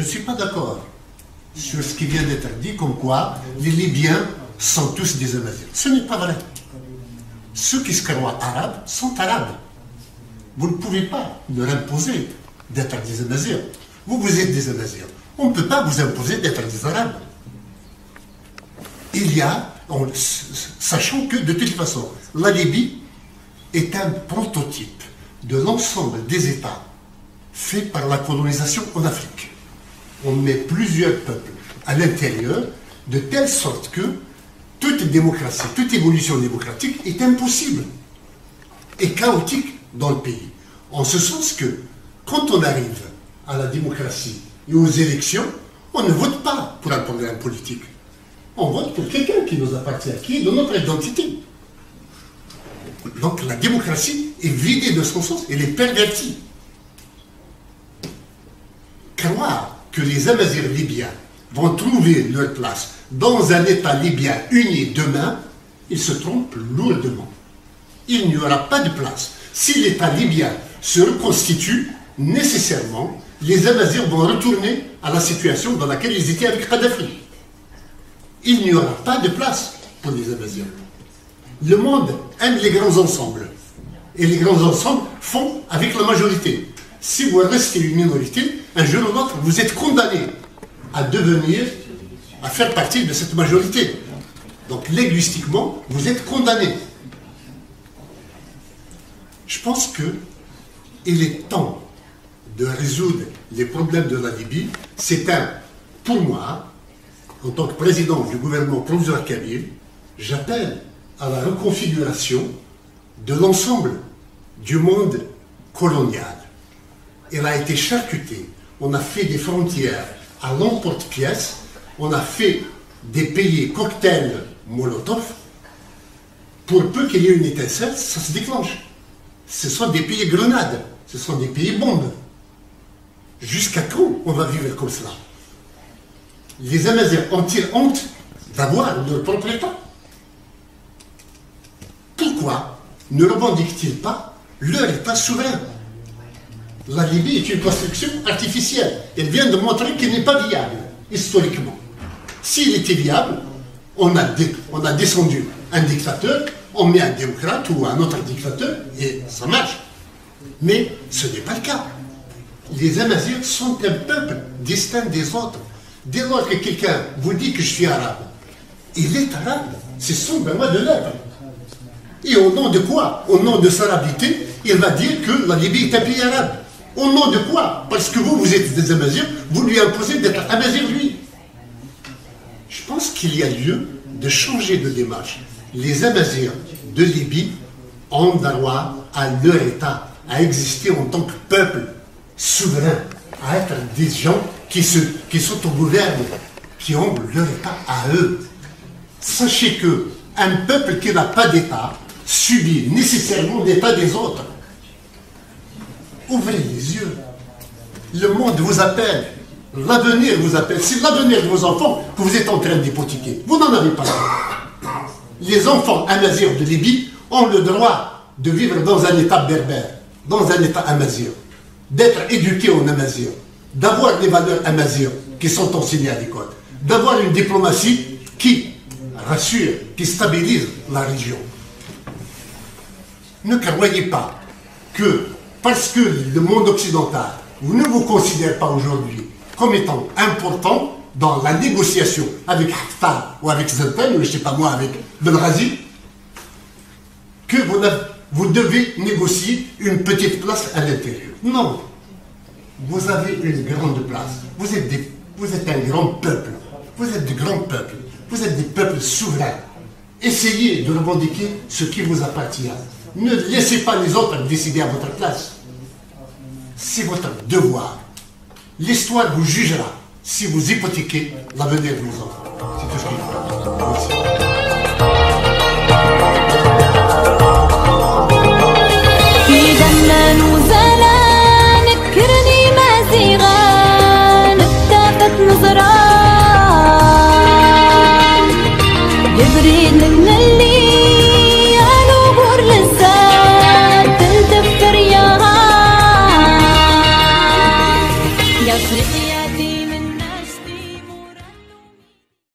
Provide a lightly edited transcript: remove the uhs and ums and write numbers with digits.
suis pas d'accord sur ce qui vient d'être dit, comme quoi les Libyens sont tous des Amazirs. Ce n'est pas vrai. Ceux qui se croient arabes sont arabes. Vous ne pouvez pas leur imposer d'être des Amazirs. Vous êtes des Amazirs. On ne peut pas vous imposer d'être des Arabes. Il y a, sachant que de toute façon, la Libye est un prototype de l'ensemble des États faits par la colonisation en Afrique. On met plusieurs peuples à l'intérieur de telle sorte que toute démocratie, toute évolution démocratique est impossible et chaotique dans le pays. En ce sens que, quand on arrive à la démocratie et aux élections, on ne vote pas pour un programme politique. On vote pour quelqu'un qui nous appartient, qui est de notre identité. Donc la démocratie est vidée de son sens, elle est pervertie. Croire que les Amazirs libyens vont trouver leur place dans un État libyen uni demain, ils se trompent lourdement. Il n'y aura pas de place. Si l'État libyen se reconstitue, nécessairement, les Amazirs vont retourner à la situation dans laquelle ils étaient avec Kadhafi. Il n'y aura pas de place pour les Amazirs. Le monde aime les grands ensembles. Et les grands ensembles font avec la majorité. Si vous restez une minorité, un jour ou l'autre, vous êtes condamné à devenir, à faire partie de cette majorité. Donc, linguistiquement, vous êtes condamné. Je pense qu'il est temps de résoudre les problèmes de la Libye. C'est pour moi, en tant que président du gouvernement provisoire kabyle, j'appelle à la reconfiguration de l'ensemble du monde colonial. Elle a été charcutée. On a fait des frontières à l'emporte-pièce. On a fait des pays cocktails Molotov. Pour peu qu'il y ait une étincelle, ça se déclenche. Ce sont des pays grenades. Ce sont des pays bombes. Jusqu'à quand on va vivre comme cela? Les Amazirs ont-ils honte d'avoir leur propre État? Pourquoi ne revendiquent-ils pas leur État souverain? La Libye est une construction artificielle. Elle vient de montrer qu'elle n'est pas viable, historiquement. S'il était viable, on a descendu un dictateur, on met un démocrate ou un autre dictateur, et ça marche. Mais ce n'est pas le cas. Les Amazirs sont un peuple distinct des autres. Dès lors que quelqu'un vous dit que je suis arabe, il est arabe. C'est son droit de l'être. Et au nom de quoi? Au nom de sa arabité, il va dire que la Libye est un pays arabe. Au nom de quoi? Parce que vous êtes des Amazirs, vous lui imposez d'être Amazir lui. Je pense qu'il y a lieu de changer de démarche. Les Amazirs de Libye ont droit à leur État, à exister en tant que peuple souverain, à être des gens qui s'autogouvernent, qui ont leur État à eux. Sachez que un peuple qui n'a pas d'État subit nécessairement l'État des autres. Ouvrez les yeux. Le monde vous appelle. L'avenir vous appelle. C'est l'avenir de vos enfants que vous êtes en train d'hypothéquer. Vous n'en avez pas. Les enfants amazirs de Libye ont le droit de vivre dans un État berbère, dans un État amazir, d'être éduqués en amazir, d'avoir des valeurs amazir qui sont enseignées à l'école, d'avoir une diplomatie qui rassure, qui stabilise la région. Ne croyez pas que parce que le monde occidental ne vous considère pas aujourd'hui comme étant important dans la négociation avec Haftar ou avec Zintan, ou je ne sais pas moi, avec Belghazi, que vous devez négocier une petite place à l'intérieur. Non. Vous avez une grande place. Vous êtes un grand peuple. Vous êtes de grands peuples. Vous êtes des peuples souverains. Essayez de revendiquer ce qui vous appartient. Ne laissez pas les autres décider à votre place. C'est votre devoir. L'histoire vous jugera si vous hypothéquez l'avenir de vos enfants. C'est tout ce qu'il faut. Merci. Yes,